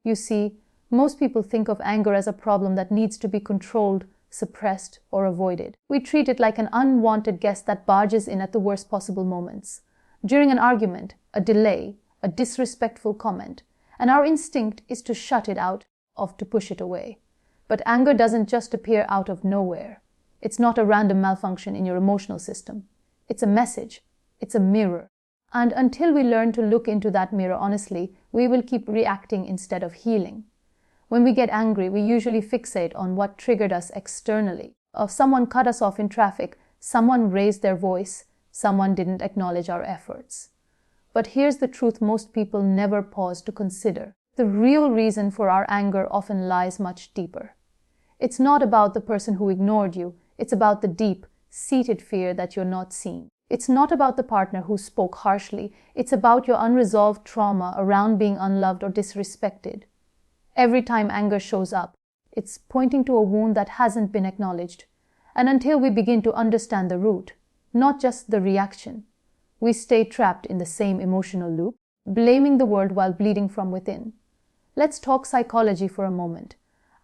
You see, most people think of anger as a problem that needs to be controlled, suppressed, or avoided. We treat it like an unwanted guest that barges in at the worst possible moments. During an argument, a delay, a disrespectful comment, and our instinct is to shut it out or to push it away. But anger doesn't just appear out of nowhere. It's not a random malfunction in your emotional system. It's a message. It's a mirror. And until we learn to look into that mirror honestly, we will keep reacting instead of healing. When we get angry, we usually fixate on what triggered us externally. If someone cut us off in traffic, someone raised their voice, someone didn't acknowledge our efforts. But here's the truth most people never pause to consider. The real reason for our anger often lies much deeper. It's not about the person who ignored you. It's about the deep, seated fear that you're not seen. It's not about the partner who spoke harshly. It's about your unresolved trauma around being unloved or disrespected. Every time anger shows up, it's pointing to a wound that hasn't been acknowledged. And until we begin to understand the root, not just the reaction, we stay trapped in the same emotional loop, blaming the world while bleeding from within. Let's talk psychology for a moment.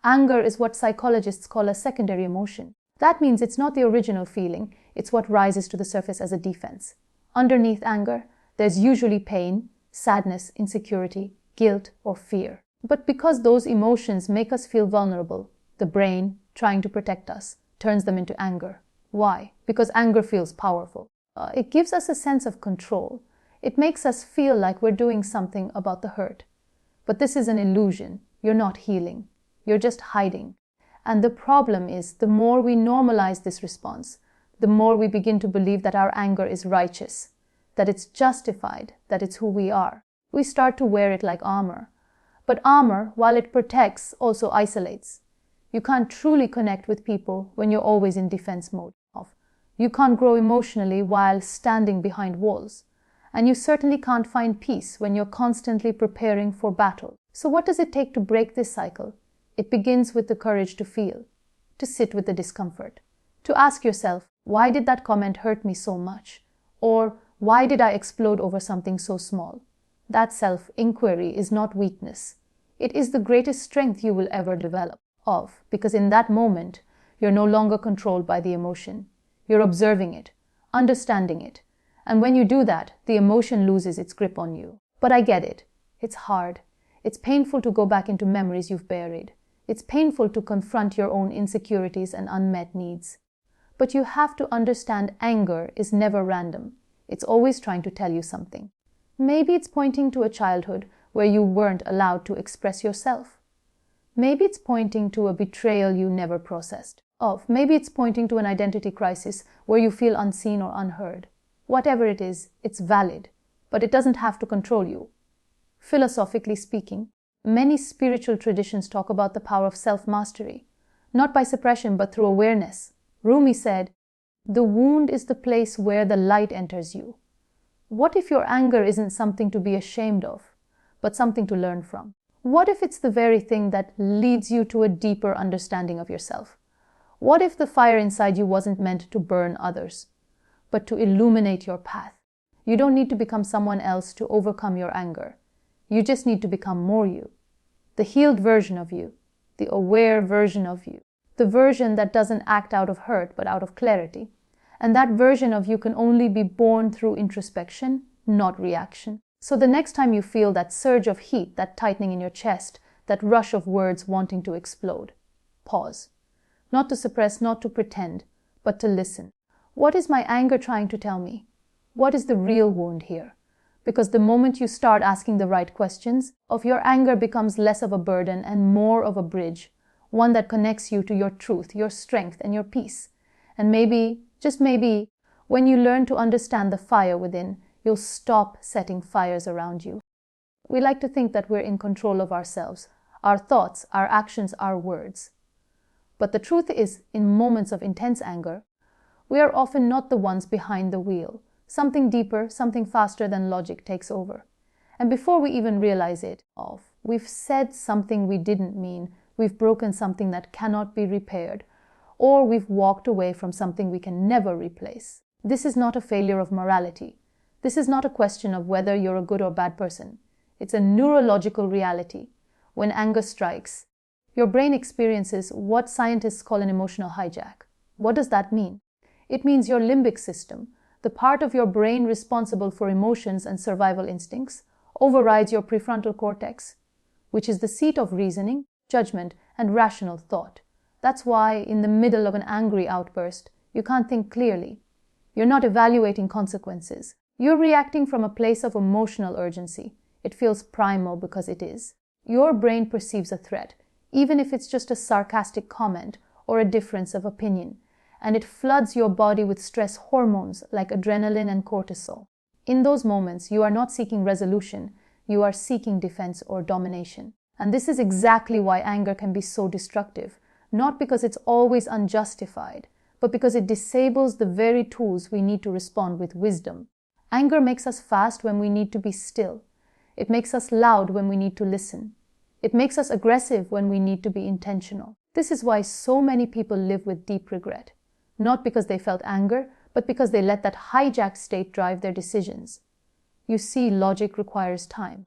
Anger is what psychologists call a secondary emotion. That means it's not the original feeling, it's what rises to the surface as a defense. Underneath anger, there's usually pain, sadness, insecurity, guilt, or fear. But because those emotions make us feel vulnerable, the brain, trying to protect us, turns them into anger. Why? Because anger feels powerful. It gives us a sense of control. It makes us feel like we're doing something about the hurt. But this is an illusion. You're not healing. You're just hiding. And the problem is, the more we normalize this response, the more we begin to believe that our anger is righteous, that it's justified, that it's who we are. We start to wear it like armor. But armor, while it protects, also isolates. You can't truly connect with people when you're always in defense mode. You can't grow emotionally while standing behind walls. And you certainly can't find peace when you're constantly preparing for battle. So what does it take to break this cycle? It begins with the courage to feel, to sit with the discomfort, to ask yourself, why did that comment hurt me so much? Or why did I explode over something so small? That self-inquiry is not weakness. It is the greatest strength you will ever develop, because in that moment, you're no longer controlled by the emotion. You're observing it, understanding it. And when you do that, the emotion loses its grip on you. But I get it. It's hard. It's painful to go back into memories you've buried. It's painful to confront your own insecurities and unmet needs. But you have to understand anger is never random. It's always trying to tell you something. Maybe it's pointing to a childhood where you weren't allowed to express yourself. Maybe it's pointing to a betrayal you never processed. Maybe it's pointing to an identity crisis where you feel unseen or unheard. Whatever it is, it's valid, but it doesn't have to control you. Philosophically speaking, many spiritual traditions talk about the power of self-mastery, not by suppression but through awareness. Rumi said, "The wound is the place where the light enters you." What if your anger isn't something to be ashamed of, but something to learn from? What if it's the very thing that leads you to a deeper understanding of yourself? What if the fire inside you wasn't meant to burn others, but to illuminate your path? You don't need to become someone else to overcome your anger. You just need to become more you. The healed version of you, the aware version of you, the version that doesn't act out of hurt but out of clarity. And that version of you can only be born through introspection, not reaction. So the next time you feel that surge of heat, that tightening in your chest, that rush of words wanting to explode, pause. Not to suppress, not to pretend, but to listen. What is my anger trying to tell me? What is the real wound here? Because the moment you start asking the right questions, your anger becomes less of a burden and more of a bridge, one that connects you to your truth, your strength, and your peace. And maybe, just maybe, when you learn to understand the fire within, you'll stop setting fires around you. We like to think that we're in control of ourselves, our thoughts, our actions, our words. But the truth is, in moments of intense anger, we are often not the ones behind the wheel. Something deeper, something faster than logic takes over. And before we even realize it, we've said something we didn't mean, we've broken something that cannot be repaired, or we've walked away from something we can never replace. This is not a failure of morality. This is not a question of whether you're a good or bad person. It's a neurological reality. when anger strikes, your brain experiences what scientists call an emotional hijack. What does that mean? It means your limbic system, the part of your brain responsible for emotions and survival instincts, overrides your prefrontal cortex, which is the seat of reasoning, judgment, and rational thought. That's why, in the middle of an angry outburst, you can't think clearly. You're not evaluating consequences. You're reacting from a place of emotional urgency. It feels primal because it is. Your brain perceives a threat, even if it's just a sarcastic comment or a difference of opinion, and it floods your body with stress hormones like adrenaline and cortisol. In those moments, you are not seeking resolution, you are seeking defense or domination. And this is exactly why anger can be so destructive, not because it's always unjustified, but because it disables the very tools we need to respond with wisdom. Anger makes us fast when we need to be still. It makes us loud when we need to listen. It makes us aggressive when we need to be intentional. This is why so many people live with deep regret, not because they felt anger, but because they let that hijack state drive their decisions. You see, logic requires time.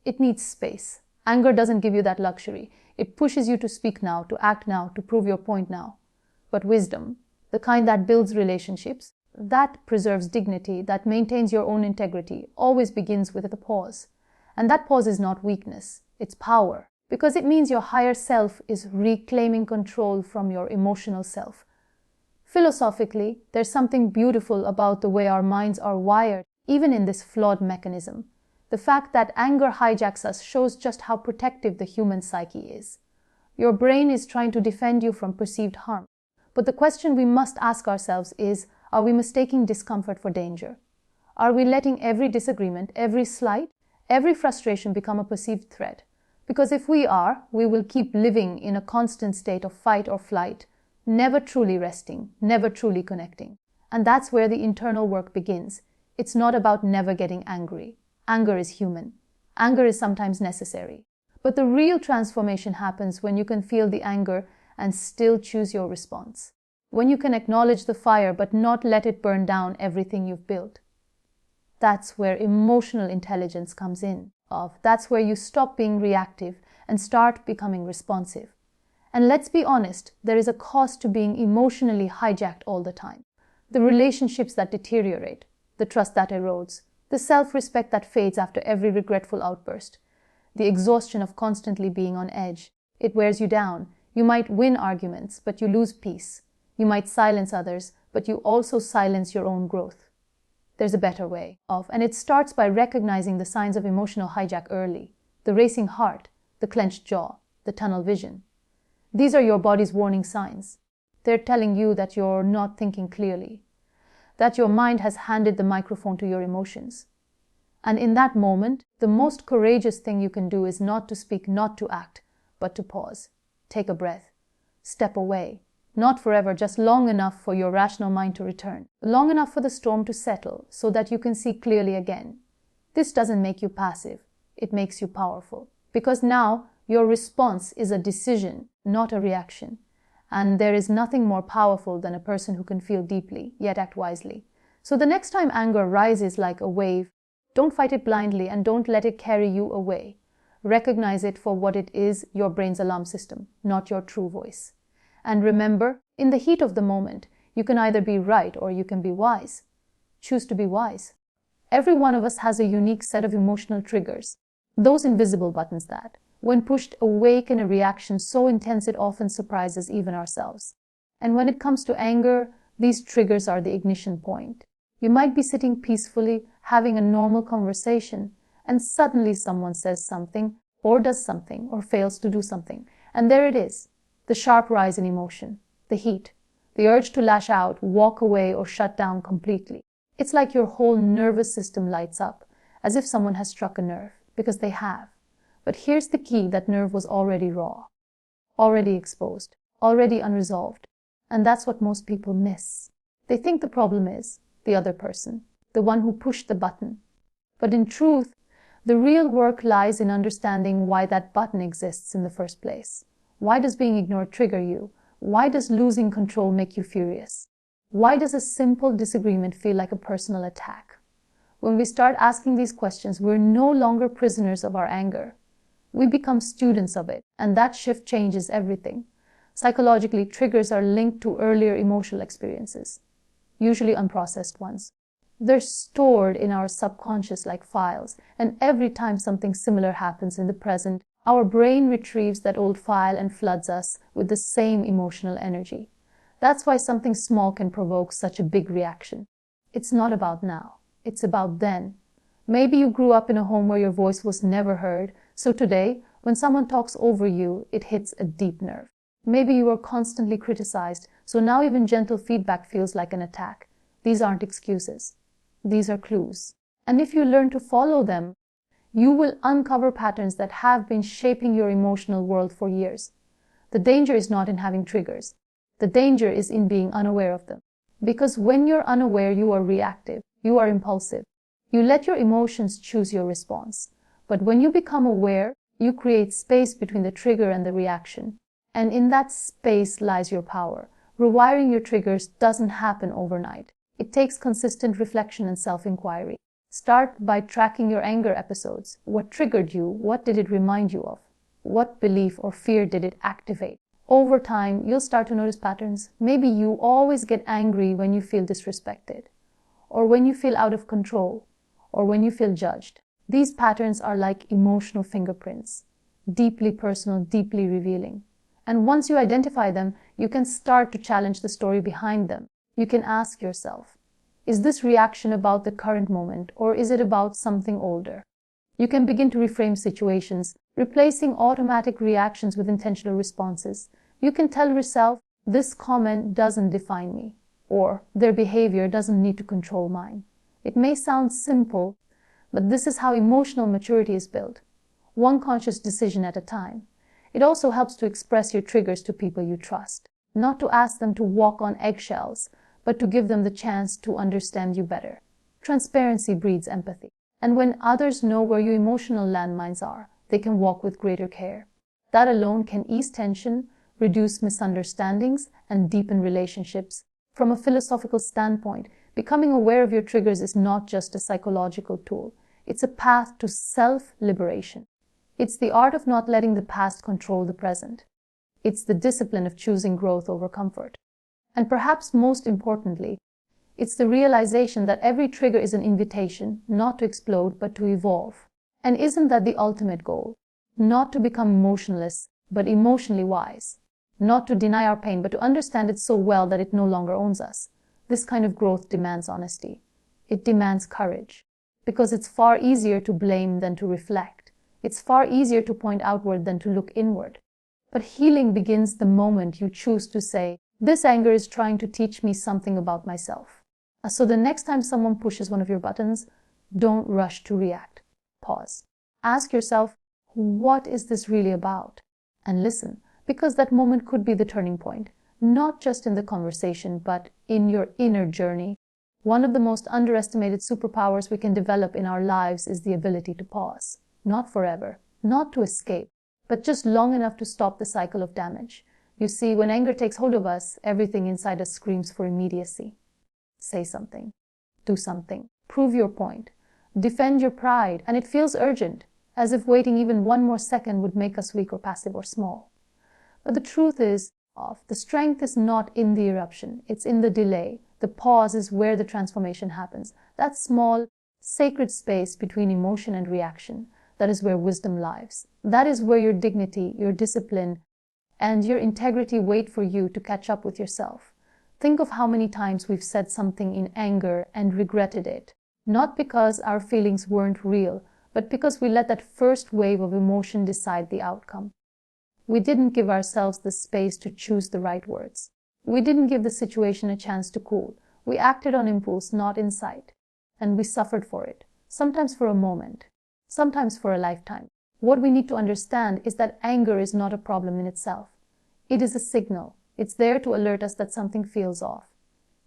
It needs space. Anger doesn't give you that luxury. It pushes you to speak now, to act now, to prove your point now. But wisdom, the kind that builds relationships, that preserves dignity, that maintains your own integrity, always begins with a pause. And that pause is not weakness, it's power. Because it means your higher self is reclaiming control from your emotional self. Philosophically, there's something beautiful about the way our minds are wired, even in this flawed mechanism. The fact that anger hijacks us shows just how protective the human psyche is. Your brain is trying to defend you from perceived harm. But the question we must ask ourselves is, are we mistaking discomfort for danger? Are we letting every disagreement, every slight, every frustration become a perceived threat? Because if we are, we will keep living in a constant state of fight or flight, never truly resting, never truly connecting. And that's where the internal work begins. It's not about never getting angry. Anger is human. Anger is sometimes necessary. But the real transformation happens when you can feel the anger and still choose your response. When you can acknowledge the fire but not let it burn down everything you've built. That's where emotional intelligence comes in. That's where you stop being reactive and start becoming responsive. And let's be honest, there is a cost to being emotionally hijacked all the time. The relationships that deteriorate, the trust that erodes, the self-respect that fades after every regretful outburst, the exhaustion of constantly being on edge. It wears you down. You might win arguments, but you lose peace. You might silence others, but you also silence your own growth. There's a better way, and it starts by recognizing the signs of emotional hijack early. The racing heart, the clenched jaw, the tunnel vision. These are your body's warning signs. They're telling you that you're not thinking clearly, that your mind has handed the microphone to your emotions. And in that moment, the most courageous thing you can do is not to speak, not to act, but to pause. Take a breath. Step away. Not forever, just long enough for your rational mind to return. Long enough for the storm to settle so that you can see clearly again. This doesn't make you passive. It makes you powerful. Because now your response is a decision, not a reaction. And there is nothing more powerful than a person who can feel deeply, yet act wisely. So the next time anger rises like a wave, don't fight it blindly and don't let it carry you away. Recognize it for what it is, your brain's alarm system, not your true voice. And remember, in the heat of the moment, you can either be right or you can be wise. Choose to be wise. Every one of us has a unique set of emotional triggers, those invisible buttons that, when pushed, awaken a reaction so intense it often surprises even ourselves. And when it comes to anger, these triggers are the ignition point. You might be sitting peacefully, having a normal conversation, and suddenly someone says something, or does something, or fails to do something. And there it is, the sharp rise in emotion, the heat, the urge to lash out, walk away, or shut down completely. It's like your whole nervous system lights up, as if someone has struck a nerve, because they have. But here's the key: that nerve was already raw, already exposed, already unresolved. And that's what most people miss. They think the problem is the other person, the one who pushed the button. But in truth, the real work lies in understanding why that button exists in the first place. Why does being ignored trigger you? Why does losing control make you furious? Why does a simple disagreement feel like a personal attack? When we start asking these questions, we're no longer prisoners of our anger. We become students of it, and that shift changes everything. Psychologically, triggers are linked to earlier emotional experiences, usually unprocessed ones. They're stored in our subconscious like files, and every time something similar happens in the present, our brain retrieves that old file and floods us with the same emotional energy. That's why something small can provoke such a big reaction. It's not about now, it's about then. Maybe you grew up in a home where your voice was never heard, so today, when someone talks over you, it hits a deep nerve. Maybe you were constantly criticized, so now even gentle feedback feels like an attack. These aren't excuses. These are clues. And if you learn to follow them, you will uncover patterns that have been shaping your emotional world for years. The danger is not in having triggers. The danger is in being unaware of them. Because when you're unaware, you are reactive, you are impulsive. You let your emotions choose your response. But when you become aware, you create space between the trigger and the reaction. And in that space lies your power. Rewiring your triggers doesn't happen overnight. It takes consistent reflection and self-inquiry. Start by tracking your anger episodes. What triggered you? What did it remind you of? What belief or fear did it activate? Over time, you'll start to notice patterns. Maybe you always get angry when you feel disrespected, or when you feel out of control, or when you feel judged. These patterns are like emotional fingerprints, deeply personal, deeply revealing. And once you identify them, you can start to challenge the story behind them. You can ask yourself, is this reaction about the current moment, or is it about something older? You can begin to reframe situations, replacing automatic reactions with intentional responses. You can tell yourself, this comment doesn't define me, or their behavior doesn't need to control mine. It may sound simple, but this is how emotional maturity is built, one conscious decision at a time. It also helps to express your triggers to people you trust, not to ask them to walk on eggshells, but to give them the chance to understand you better. Transparency breeds empathy. And when others know where your emotional landmines are, they can walk with greater care. That alone can ease tension, reduce misunderstandings, and deepen relationships. From a philosophical standpoint, becoming aware of your triggers is not just a psychological tool. It's a path to self-liberation. It's the art of not letting the past control the present. It's the discipline of choosing growth over comfort. And perhaps most importantly, it's the realization that every trigger is an invitation, not to explode, but to evolve. And isn't that the ultimate goal? Not to become emotionless, but emotionally wise. Not to deny our pain, but to understand it so well that it no longer owns us. This kind of growth demands honesty. It demands courage. Because it's far easier to blame than to reflect. It's far easier to point outward than to look inward. But healing begins the moment you choose to say, this anger is trying to teach me something about myself. So the next time someone pushes one of your buttons, don't rush to react. Pause. Ask yourself, what is this really about? And listen, because that moment could be the turning point, not just in the conversation, but in your inner journey. One of the most underestimated superpowers we can develop in our lives is the ability to pause. Not forever, not to escape, but just long enough to stop the cycle of damage. You see, when anger takes hold of us, everything inside us screams for immediacy. Say something. Do something. Prove your point. Defend your pride, and it feels urgent, as if waiting even one more second would make us weak or passive or small. But the truth is, the strength is not in the eruption, it's in the delay. The pause is where the transformation happens. That small, sacred space between emotion and reaction, that is where wisdom lies. That is where your dignity, your discipline, and your integrity wait for you to catch up with yourself. Think of how many times we've said something in anger and regretted it. Not because our feelings weren't real, but because we let that first wave of emotion decide the outcome. We didn't give ourselves the space to choose the right words. We didn't give the situation a chance to cool. We acted on impulse, not insight. And we suffered for it, sometimes for a moment, sometimes for a lifetime. What we need to understand is that anger is not a problem in itself. It is a signal. It's there to alert us that something feels off.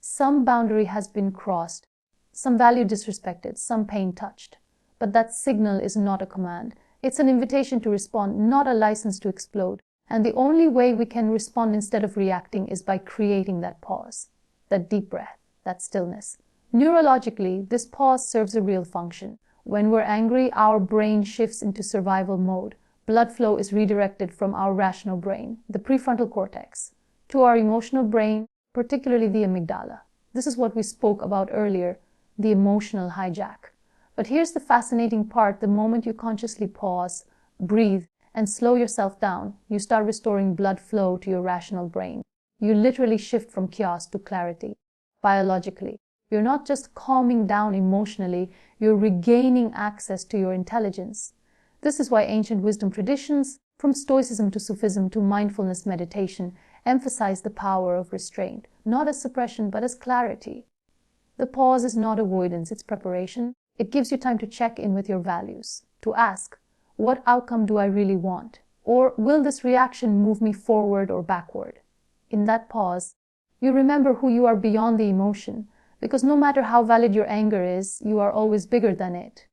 Some boundary has been crossed, some value disrespected, some pain touched. But that signal is not a command. It's an invitation to respond, not a license to explode. And the only way we can respond instead of reacting is by creating that pause, that deep breath, that stillness. Neurologically, this pause serves a real function. When we're angry, our brain shifts into survival mode. blood flow is redirected from our rational brain, the prefrontal cortex, to our emotional brain, particularly the amygdala. This is what we spoke about earlier, the emotional hijack. But here's the fascinating part: the moment you consciously pause, breathe, and slow yourself down, you start restoring blood flow to your rational brain. You literally shift from chaos to clarity. Biologically, you're not just calming down emotionally, you're regaining access to your intelligence. This is why ancient wisdom traditions, from Stoicism to Sufism to mindfulness meditation, emphasize the power of restraint, not as suppression, but as clarity. The pause is not avoidance, it's preparation. It gives you time to check in with your values, to ask, what outcome do I really want? Or will this reaction move me forward or backward? In that pause, you remember who you are beyond the emotion, because no matter how valid your anger is, you are always bigger than it.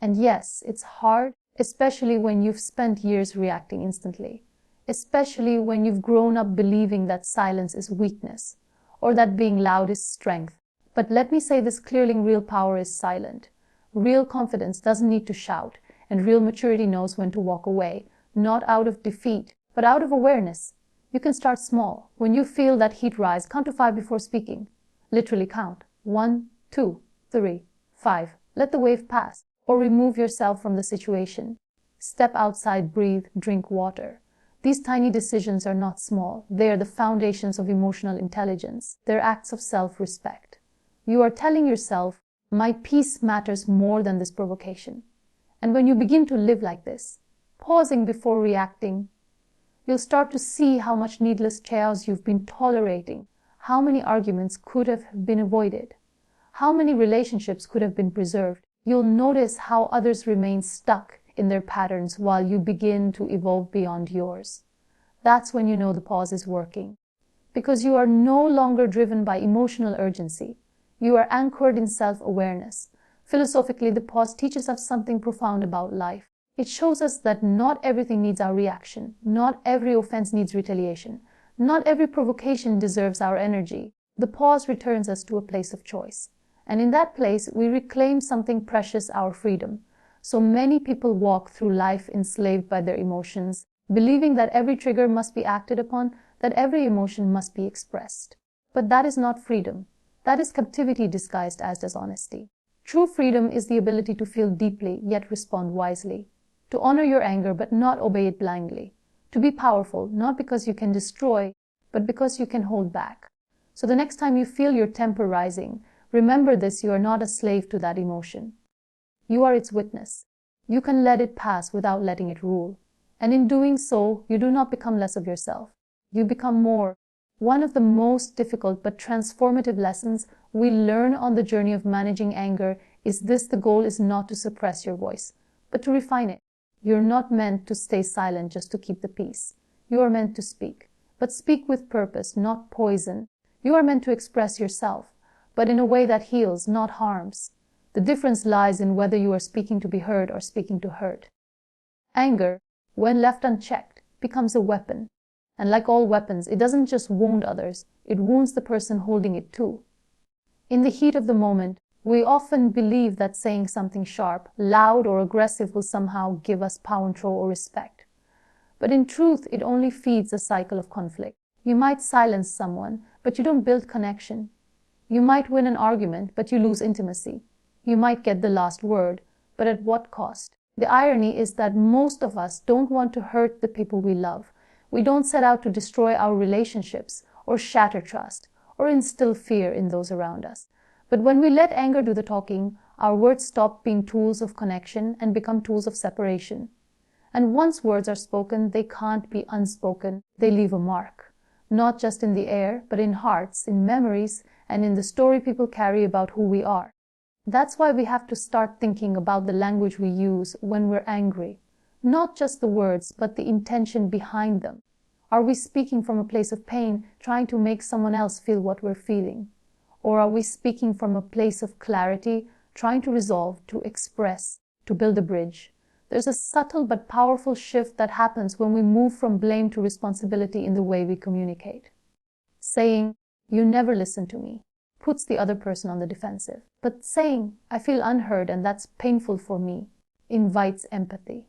And yes, it's hard, especially when you've spent years reacting instantly, especially when you've grown up believing that silence is weakness, or that being loud is strength. But let me say this clearly, real power is silent. Real confidence doesn't need to shout, and real maturity knows when to walk away, not out of defeat, but out of awareness. You can start small. When you feel that heat rise, count to 5 before speaking. Literally count. 1, 2, 3, 5. Let the wave pass, or remove yourself from the situation. Step outside, breathe, drink water. These tiny decisions are not small. They are the foundations of emotional intelligence. They're acts of self-respect. You are telling yourself, my peace matters more than this provocation. And when you begin to live like this, pausing before reacting, you'll start to see how much needless chaos you've been tolerating, how many arguments could have been avoided, how many relationships could have been preserved. You'll notice how others remain stuck in their patterns while you begin to evolve beyond yours. That's when you know the pause is working, because you are no longer driven by emotional urgency. You are anchored in self-awareness. Philosophically, the pause teaches us something profound about life. It shows us that not everything needs our reaction. Not every offense needs retaliation. Not every provocation deserves our energy. The pause returns us to a place of choice. And in that place, we reclaim something precious, our freedom. So many people walk through life enslaved by their emotions, believing that every trigger must be acted upon, that every emotion must be expressed. But that is not freedom. That is captivity disguised as dishonesty. True freedom is the ability to feel deeply, yet respond wisely. To honor your anger, but not obey it blindly. To be powerful, not because you can destroy, but because you can hold back. So the next time you feel your temper rising, remember this: you are not a slave to that emotion. You are its witness. You can let it pass without letting it rule. And in doing so, you do not become less of yourself. You become more. One of the most difficult but transformative lessons we learn on the journey of managing anger is this: the goal is not to suppress your voice, but to refine it. You're not meant to stay silent just to keep the peace. You are meant to speak, but speak with purpose, not poison. You are meant to express yourself, but in a way that heals, not harms. The difference lies in whether you are speaking to be heard or speaking to hurt. Anger, when left unchecked, becomes a weapon. And like all weapons, it doesn't just wound others, it wounds the person holding it too. In the heat of the moment, we often believe that saying something sharp, loud, or aggressive will somehow give us power, control, or respect. But in truth, it only feeds a cycle of conflict. You might silence someone, but you don't build connection. You might win an argument, but you lose intimacy. You might get the last word, but at what cost? The irony is that most of us don't want to hurt the people we love. We don't set out to destroy our relationships, or shatter trust, or instill fear in those around us. But when we let anger do the talking, our words stop being tools of connection and become tools of separation. And once words are spoken, they can't be unspoken. They leave a mark, not just in the air, but in hearts, in memories, and in the story people carry about who we are. That's why we have to start thinking about the language we use when we're angry. Not just the words, but the intention behind them. Are we speaking from a place of pain, trying to make someone else feel what we're feeling? Or are we speaking from a place of clarity, trying to resolve, to express, to build a bridge? There's a subtle but powerful shift that happens when we move from blame to responsibility in the way we communicate. Saying, "You never listen to me," puts the other person on the defensive. But saying, "I feel unheard and that's painful for me," invites empathy.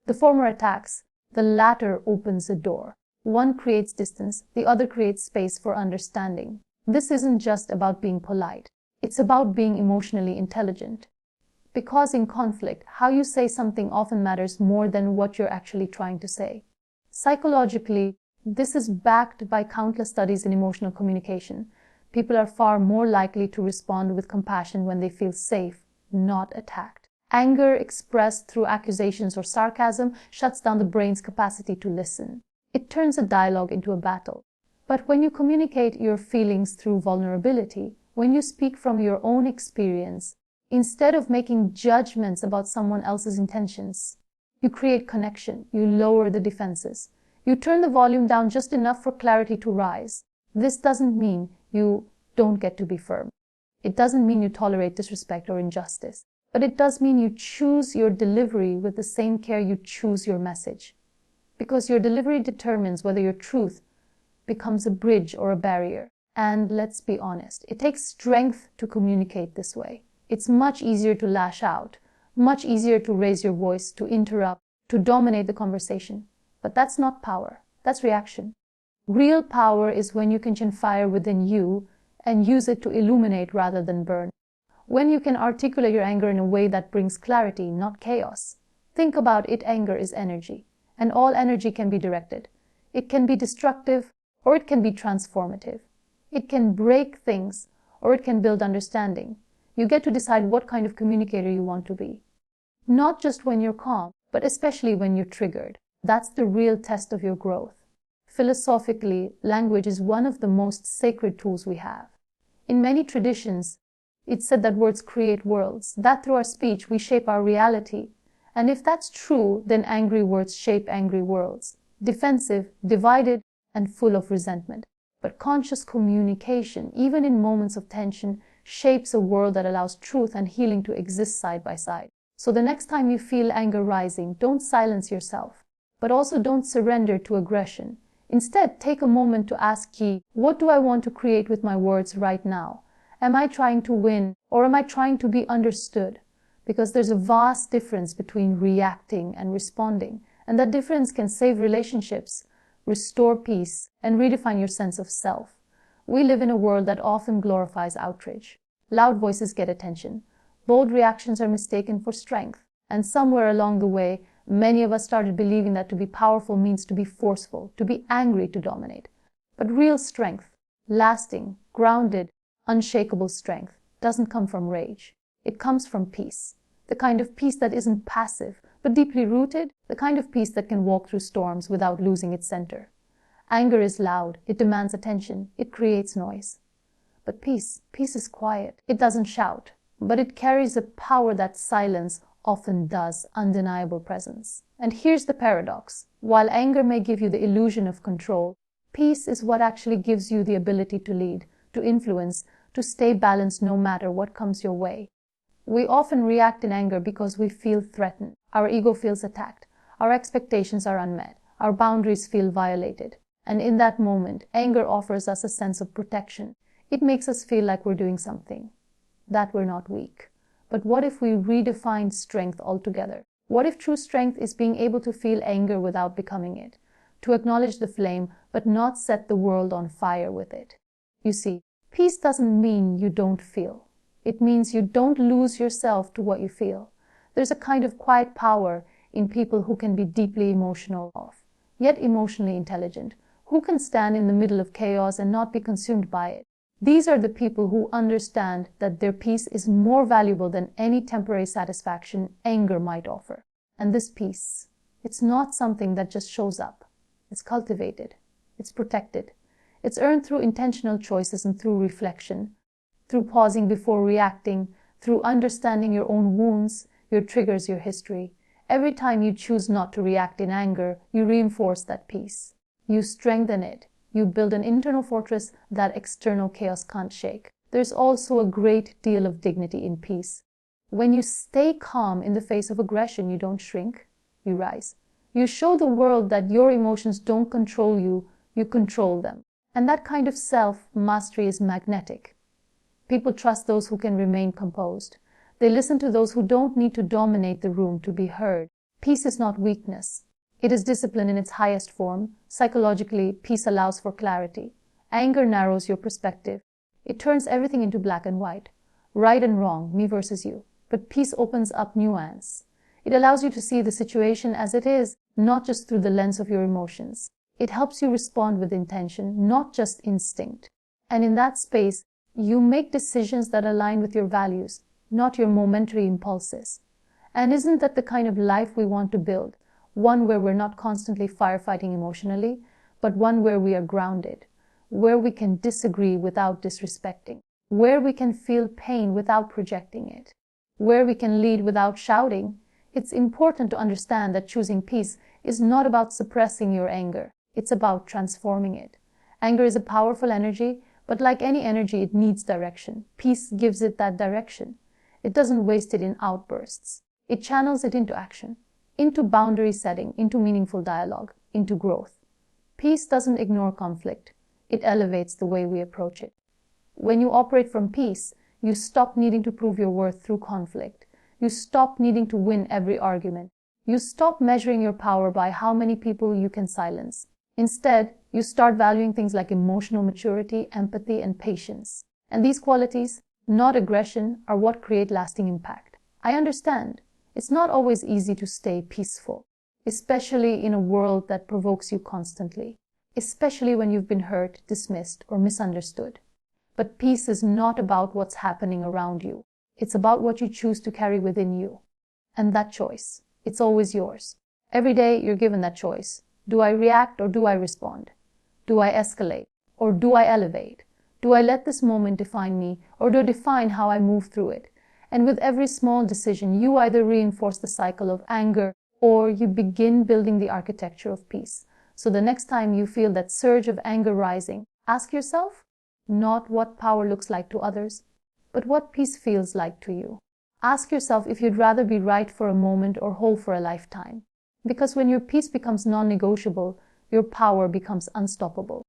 The former attacks, the latter opens a door. One creates distance, the other creates space for understanding. This isn't just about being polite. It's about being emotionally intelligent. Because in conflict, how you say something often matters more than what you're actually trying to say. Psychologically, this is backed by countless studies in emotional communication. People are far more likely to respond with compassion when they feel safe, not attacked. Anger expressed through accusations or sarcasm shuts down the brain's capacity to listen. It turns a dialogue into a battle. But when you communicate your feelings through vulnerability, when you speak from your own experience, instead of making judgments about someone else's intentions, you create connection, you lower the defenses. You turn the volume down just enough for clarity to rise. This doesn't mean you don't get to be firm. It doesn't mean you tolerate disrespect or injustice. But it does mean you choose your delivery with the same care you choose your message. Because your delivery determines whether your truth becomes a bridge or a barrier. And let's be honest, it takes strength to communicate this way. It's much easier to lash out, much easier to raise your voice, to interrupt, to dominate the conversation. But that's not power, that's reaction. Real power is when you can catch fire within you and use it to illuminate rather than burn. When you can articulate your anger in a way that brings clarity, not chaos. Think about it, anger is energy, and all energy can be directed. It can be destructive, or it can be transformative. It can break things, or it can build understanding. You get to decide what kind of communicator you want to be. Not just when you're calm, but especially when you're triggered. That's the real test of your growth. Philosophically, language is one of the most sacred tools we have. In many traditions, it's said that words create worlds, that through our speech we shape our reality. And if that's true, then angry words shape angry worlds, defensive, divided, and full of resentment. But conscious communication, even in moments of tension, shapes a world that allows truth and healing to exist side by side. So the next time you feel anger rising, don't silence yourself, but also don't surrender to aggression. Instead, take a moment to ask what do I want to create with my words right now? Am I trying to win, or am I trying to be understood? Because there's a vast difference between reacting and responding, and that difference can save relationships, restore peace, and redefine your sense of self. We live in a world that often glorifies outrage. Loud voices get attention. Bold reactions are mistaken for strength. And somewhere along the way, many of us started believing that to be powerful means to be forceful, to be angry, to dominate. But real strength, lasting, grounded, unshakable strength, doesn't come from rage. It comes from peace. The kind of peace that isn't passive, but deeply rooted. The kind of peace that can walk through storms without losing its center. Anger is loud. It demands attention. It creates noise. But peace is quiet. It doesn't shout, but it carries a power that silence often does, undeniable presence. And here's the paradox. While anger may give you the illusion of control, peace is what actually gives you the ability to lead, to influence, to stay balanced no matter what comes your way. We often react in anger because we feel threatened. Our ego feels attacked. Our expectations are unmet. Our boundaries feel violated. And in that moment, anger offers us a sense of protection. It makes us feel like we're doing something, that we're not weak. But what if we redefine strength altogether? What if true strength is being able to feel anger without becoming it? To acknowledge the flame, but not set the world on fire with it. You see, peace doesn't mean you don't feel. It means you don't lose yourself to what you feel. There's a kind of quiet power in people who can be deeply emotional, yet emotionally intelligent, who can stand in the middle of chaos and not be consumed by it. These are the people who understand that their peace is more valuable than any temporary satisfaction anger might offer. And this peace, it's not something that just shows up. It's cultivated. It's protected. It's earned through intentional choices and through reflection, through pausing before reacting, through understanding your own wounds, your triggers, your history. Every time you choose not to react in anger, you reinforce that peace. You strengthen it. You build an internal fortress that external chaos can't shake. There's also a great deal of dignity in peace. When you stay calm in the face of aggression, you don't shrink, you rise. You show the world that your emotions don't control you, you control them. And that kind of self-mastery is magnetic. People trust those who can remain composed. They listen to those who don't need to dominate the room to be heard. Peace is not weakness. It is discipline in its highest form. Psychologically, peace allows for clarity. Anger narrows your perspective. It turns everything into black and white. Right and wrong, me versus you. But peace opens up nuance. It allows you to see the situation as it is, not just through the lens of your emotions. It helps you respond with intention, not just instinct. And in that space, you make decisions that align with your values, not your momentary impulses. And isn't that the kind of life we want to build? One where we're not constantly firefighting emotionally, but one where we are grounded, where we can disagree without disrespecting, where we can feel pain without projecting it, where we can lead without shouting. It's important to understand that choosing peace is not about suppressing your anger. It's about transforming it. Anger is a powerful energy, but like any energy, it needs direction. Peace gives it that direction. It doesn't waste it in outbursts. It channels it into action, into boundary setting, into meaningful dialogue, into growth. Peace doesn't ignore conflict. It elevates the way we approach it. When you operate from peace, you stop needing to prove your worth through conflict. You stop needing to win every argument. You stop measuring your power by how many people you can silence. Instead, you start valuing things like emotional maturity, empathy, and patience. And these qualities, not aggression, are what create lasting impact. I understand. It's not always easy to stay peaceful, especially in a world that provokes you constantly, especially when you've been hurt, dismissed, or misunderstood. But peace is not about what's happening around you. It's about what you choose to carry within you. And that choice, it's always yours. Every day you're given that choice. Do I react or do I respond? Do I escalate or do I elevate? Do I let this moment define me or do I define how I move through it? And with every small decision, you either reinforce the cycle of anger or you begin building the architecture of peace. So the next time you feel that surge of anger rising, ask yourself, not what power looks like to others, but what peace feels like to you. Ask yourself if you'd rather be right for a moment or whole for a lifetime. Because when your peace becomes non-negotiable, your power becomes unstoppable.